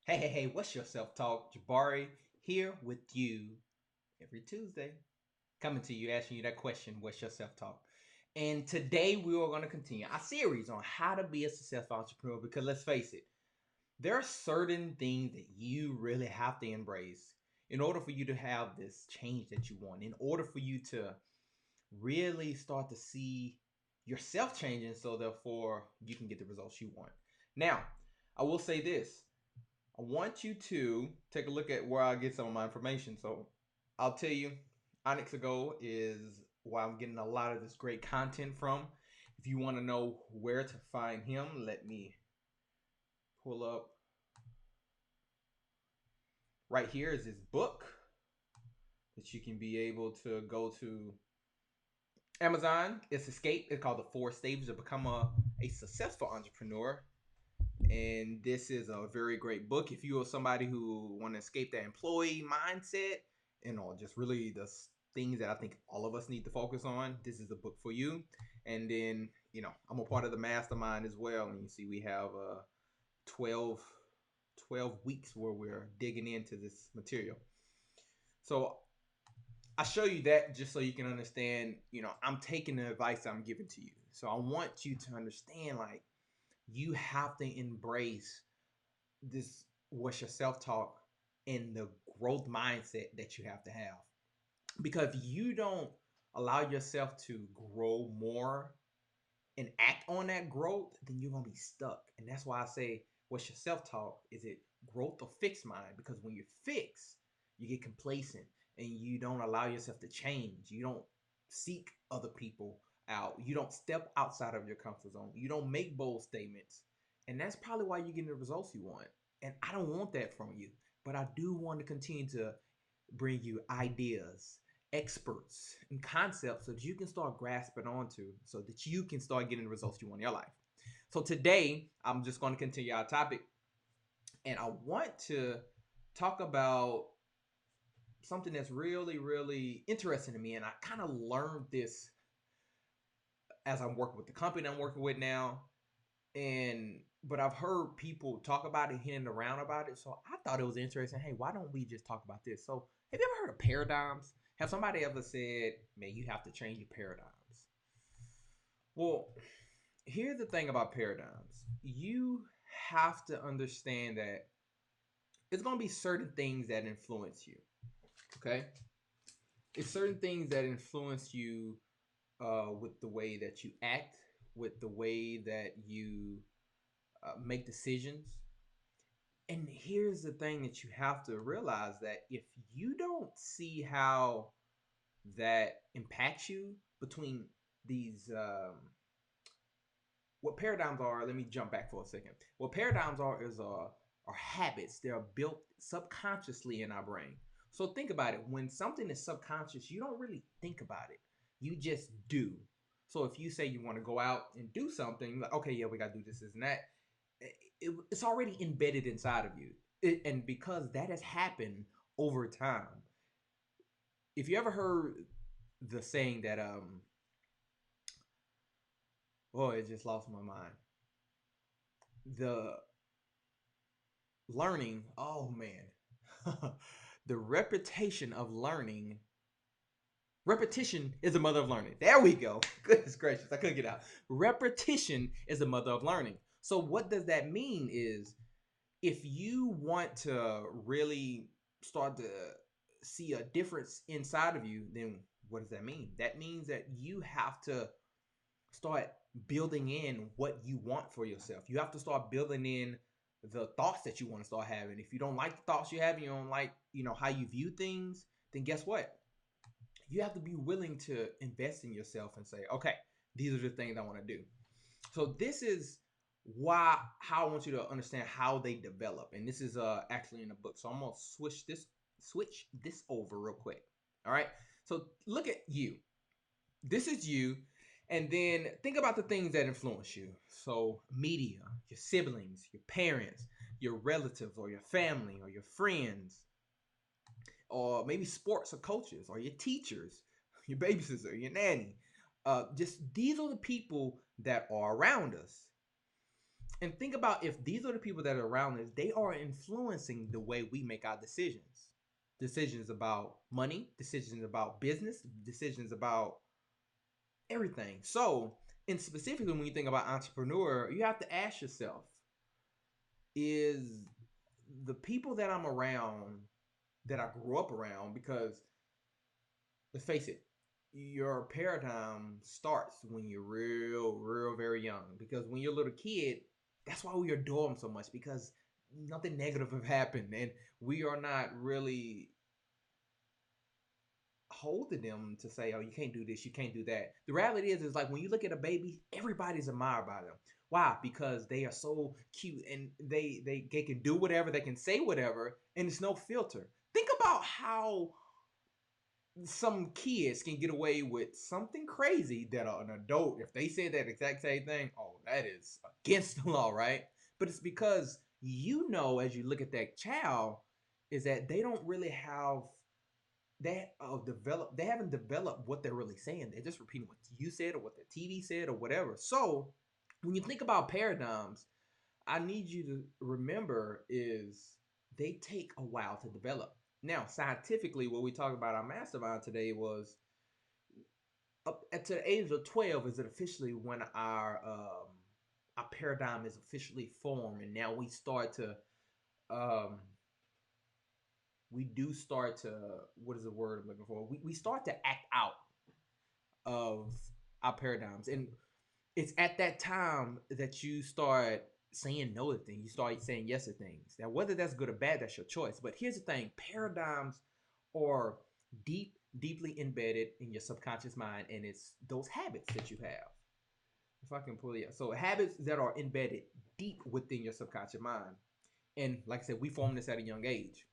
Hey, what's your self-talk? Jabari here with you every Tuesday, coming to you, asking you that question, what's your self-talk? And today we are going to continue our series on how to be a successful entrepreneur because let's face it, there are certain things that you really have to embrace in order for you to have this change that you want, in order for you to really start to see yourself changing so therefore you can get the results you want. Now, I will say this. I want you to take a look at where I get some of my information. So I'll tell you, Onyx Ago is where I'm getting a lot of this great content from. If you want to know where to find him, let me pull up. Right here is his book that you can be able to go to Amazon. It's Escape. It's called The Four Stages to Become a Successful Entrepreneur. And this is a very great book if you are somebody who want to escape that employee mindset and all just really the things that I think all of us need to focus on. This is the book for you. And then I'm a part of the mastermind as well, and you see we have 12 12 weeks where we're digging into this material. So I show you that just so you can understand, I'm taking the advice I'm giving to you. So I want you to understand, like, you have to embrace this what's your self-talk and the growth mindset that you have to have, because if you don't allow yourself to grow more and act on that growth, then you're gonna be stuck. And that's why I say, what's your self-talk? Is it growth or fixed mind? Because when you're fixed, you get complacent and you don't allow yourself to change. You don't seek other people out. You don't step outside of your comfort zone. You don't make bold statements. And that's probably why you're getting the results you want. And I don't want that from you. But I do want to continue to bring you ideas, experts, and concepts so that you can start grasping onto so that you can start getting the results you want in your life. So today, I'm just going to continue our topic, and I want to talk about something that's really, really interesting to me. And I kind of learned this as I'm working with the company I'm working with now. And but I've heard people talk about it, hinting around about it. So I thought it was interesting. Hey, why don't we just talk about this? So have you ever heard of paradigms? Have somebody ever said, man, you have to change your paradigms? Well, here's the thing about paradigms. You have to understand that it's going to be certain things that influence you. Okay? It's certain things that influence you with the way that you act, with the way that you make decisions. And here's the thing that you have to realize, that if you don't see how that impacts you between these what paradigms are, let me jump back for a second. What paradigms are habits. They're built subconsciously in our brain. So think about it. When something is subconscious, you don't really think about it. You just do. So if you say you want to go out and do something, like, okay, yeah, we got to do this and that, it's already embedded inside of you. And because that has happened over time, if you ever heard the saying that oh, it just lost my mind. The learning, oh man. The repetition of learning. Repetition is the mother of learning. There we go. Goodness gracious, I couldn't get out. Repetition is the mother of learning. So what does that mean is, if you want to really start to see a difference inside of you, then what does that mean? That means that you have to start building in what you want for yourself. You have to start building in the thoughts that you want to start having. If you don't like the thoughts you have, you don't like, how you view things, then guess what? You have to be willing to invest in yourself and say, okay, these are the things I want to do. So this is how I want you to understand how they develop. And this is actually in the book. So I'm gonna switch this over real quick. All right. So look at you. This is you. And then think about the things that influence you. So media, your siblings, your parents, your relatives, or your family, or your friends, or maybe sports or coaches, or your teachers, your babysitter, your nanny. Just these are the people that are around us. And think about if these are the people that are around us, they are influencing the way we make our decisions. Decisions about money, decisions about business, decisions about everything. So, and specifically when you think about entrepreneur, you have to ask yourself, is the people that I'm around, that I grew up around, because let's face it, your paradigm starts when you're real very young. Because when you're a little kid, that's why we adore them so much, because nothing negative have happened, and we are not really holding them to say, oh, you can't do this, you can't do that. The reality is like when you look at a baby, everybody's admired by them. Why? Because they are so cute, and they can do whatever, they can say whatever, and it's no filter. Think about how some kids can get away with something crazy that an adult, if they say that exact same thing, oh, that is against the law, right? But it's because as you look at that child, is that they don't really have they haven't developed what they're really saying. They're just repeating what you said or what the TV said or whatever. So when you think about paradigms, I need you to remember is they take a while to develop. Now, scientifically, what we talked about our mastermind today was up at the age of 12 is it officially when our paradigm is officially formed, and now um, we do start to, what is the word I'm looking for? We start to act out of our paradigms, and it's at that time that you start saying no to things. You start saying yes to things. Now, whether that's good or bad, that's your choice. But here's the thing: paradigms are deeply embedded in your subconscious mind, and it's those habits that you have. If I can pull it out. So habits that are embedded deep within your subconscious mind. And like I said, we form this at a young age.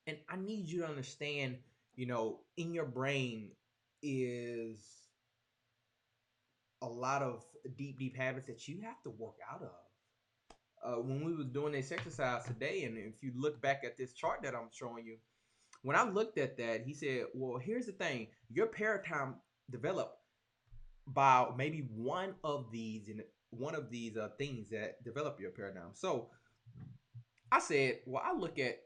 And I need you to understand, in your brain is a lot of deep habits that you have to work out of. When we was doing this exercise today, and if you look back at this chart that I'm showing you, when I looked at that, he said, well, here's the thing. Your paradigm developed by maybe one of these things that develop your paradigm. So I said, well, I look at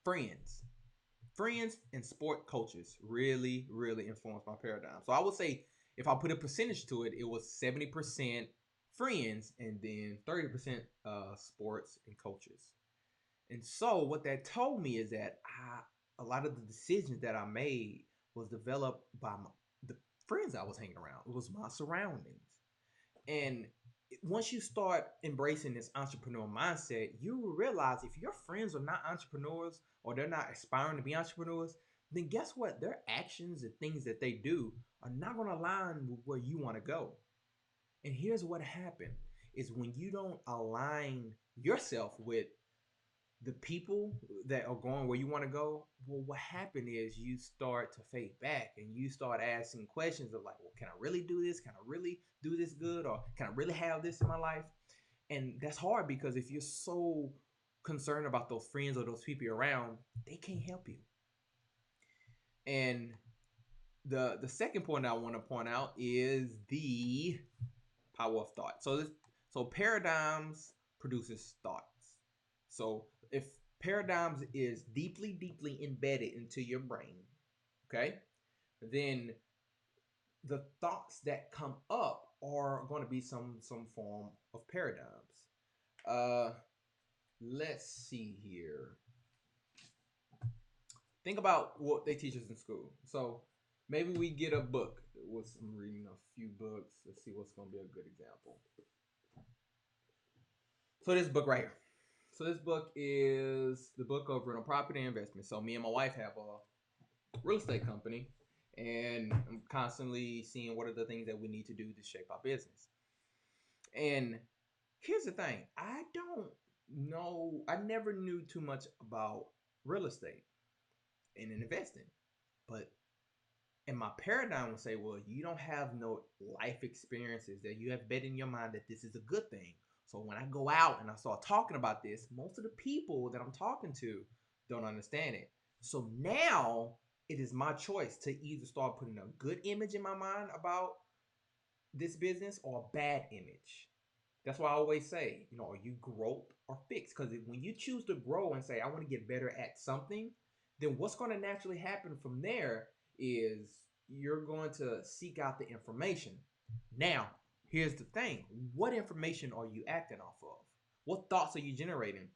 friends. Friends and sport coaches really influence my paradigm. So I would say if I put a percentage to it, it was 70% friends and then 30% sports and coaches. And so what that told me is that a lot of the decisions that I made was developed by the friends I was hanging around. It was my surroundings. And once you start embracing this entrepreneur mindset, you will realize if your friends are not entrepreneurs or they're not aspiring to be entrepreneurs, then guess what? Their actions and things that they do are not going to align with where you want to go. And here's what happened is when you don't align yourself with the people that are going where you want to go, well, what happened is you start to fade back and you start asking questions of like, well, can I really do this? Can I really do this good? Or can I really have this in my life? And that's hard because if you're so concerned about those friends or those people you're around, they can't help you. And the second point I want to point out is the power of thought. So paradigms produces thoughts. So if paradigms is deeply embedded into your brain, okay, then the thoughts that come up are going to be some form of paradigms. Uh, let's see here. Think about what they teach us in school. So maybe we get a book. I'm reading a few books. Let's see what's going to be a good example. So this book right here. So this book is the book of rental property investment. So me and my wife have a real estate company, and I'm constantly seeing what are the things that we need to do to shape our business. And here's the thing. I never knew too much about real estate and investing. But in my paradigm would say, well, you don't have no life experiences that you have bet in your mind that this is a good thing. So when I go out and I start talking about this, most of the people that I'm talking to don't understand it. So now it is my choice to either start putting a good image in my mind about this business or a bad image. That's why I always say, are you growth or fixed? Because when you choose to grow and say, I want to get better at something, then what's going to naturally happen from there is you're going to seek out the information. Now, here's the thing: what information are you acting off of? What thoughts are you generating?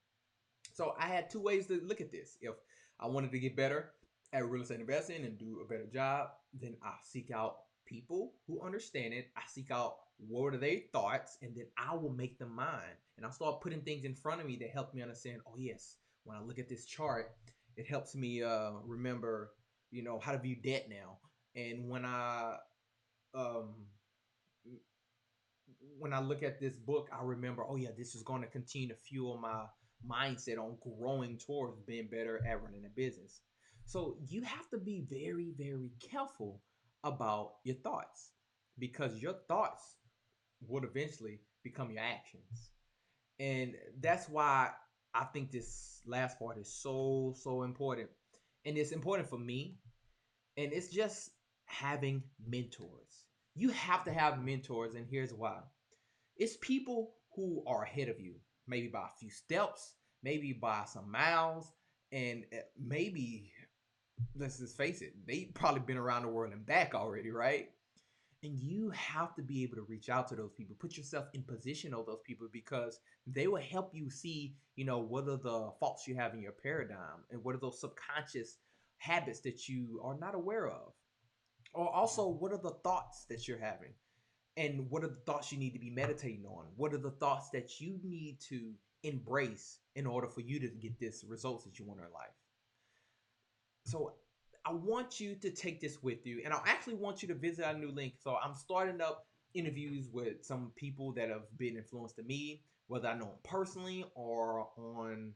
So I had two ways to look at this. If I wanted to get better at real estate investing and do a better job, then I seek out people who understand it. I seek out what are their thoughts, and then I will make them mine. And I'll start putting things in front of me that help me understand. Oh yes, when I look at this chart, it helps me remember, how to view debt now. And um, when I look at this book, I remember, oh yeah, this is going to continue to fuel my mindset on growing towards being better at running a business. So you have to be very, very careful about your thoughts, because your thoughts would eventually become your actions. And that's why I think this last part is so, so important. And it's important for me. And it's just having mentors. You have to have mentors. And here's why: it's people who are ahead of you, maybe by a few steps, maybe by some miles, and maybe, let's just face it, they've probably been around the world and back already, right? And you have to be able to reach out to those people, put yourself in position of those people, because they will help you see, what are the faults you have in your paradigm, and what are those subconscious habits that you are not aware of, or also what are the thoughts that you're having, and what are the thoughts you need to be meditating on, what are the thoughts that you need to embrace in order for you to get this results that you want in life. So I want you to take this with you, and I actually want you to visit our new link. So I'm starting up interviews with some people that have been influenced to me, whether I know them personally or on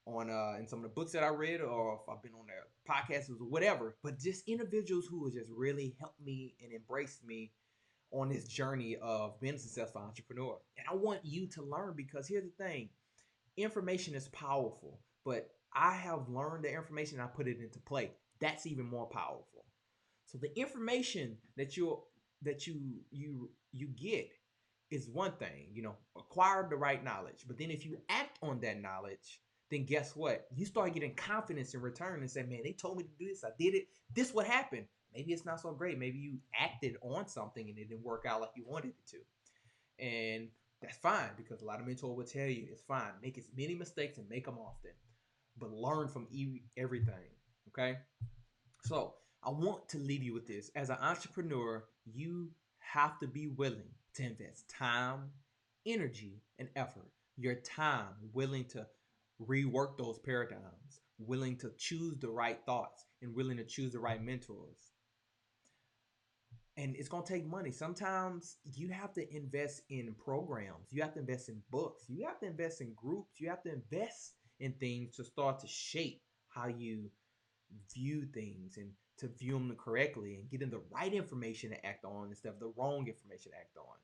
in some of the books that I read, or if I've been on their podcasts or whatever. But just individuals who have just really helped me and embraced me on this journey of being a successful entrepreneur. And I want you to learn, because here's the thing: information is powerful, but I have learned the information and I put it into play. That's even more powerful. So the information that you get is one thing, acquire the right knowledge. But then if you act on that knowledge, then guess what? You start getting confidence in return and say, man, they told me to do this. I did it. This what happened. Maybe it's not so great. Maybe you acted on something and it didn't work out like you wanted it to. And that's fine, because a lot of mentors will tell you it's fine. Make as many mistakes and make them often, but learn from everything. Okay? So I want to leave you with this. As an entrepreneur, you have to be willing to invest time, energy, and effort. Your time, willing to rework those paradigms, willing to choose the right thoughts, and willing to choose the right mentors. And it's going to take money. Sometimes you have to invest in programs, you have to invest in books, you have to invest in groups, you have to invest in things to start to shape how you view things, and to view them correctly and getting the right information to act on instead of the wrong information to act on.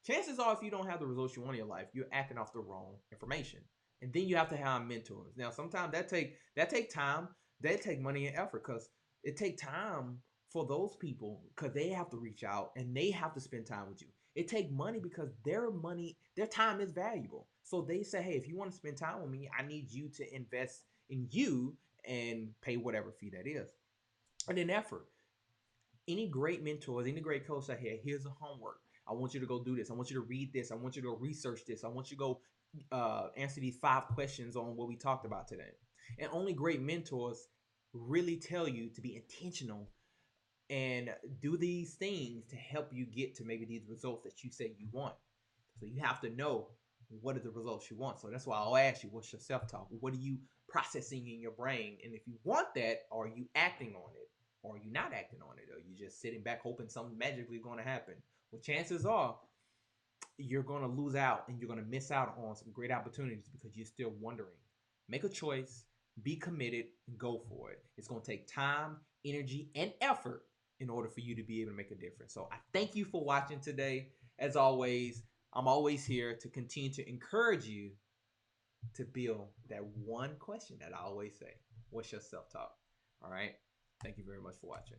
Chances are, if you don't have the results you want in your life, you're acting off the wrong information. And then you have to have mentors. Now, sometimes that take time, that take money and effort, because it take time for those people, because they have to reach out and they have to spend time with you. It take money because their time is valuable. So they say, hey, if you want to spend time with me, I need you to invest in you and pay whatever fee that is. And then effort. Any great mentors, any great coach say, hey, here's a homework. I want you to go do this. I want you to read this. I want you to go research this. I want you to go answer these 5 questions on what we talked about today. And only great mentors really tell you to be intentional and do these things to help you get to maybe these results that you say you want. So you have to know what are the results you want. So that's why I'll ask you, what's your self-talk? What are you processing in your brain? And if you want that, are you acting on it? Or are you not acting on it? Or are you just sitting back hoping something magically is going to happen? Well, chances are you're going to lose out and you're going to miss out on some great opportunities because you're still wondering. Make a choice, be committed, and go for it. It's going to take time, energy, and effort in order for you to be able to make a difference. So I thank you for watching today. As always, I'm always here to continue to encourage you to build that one question that I always say: what's your self-talk? All right. Thank you very much for watching.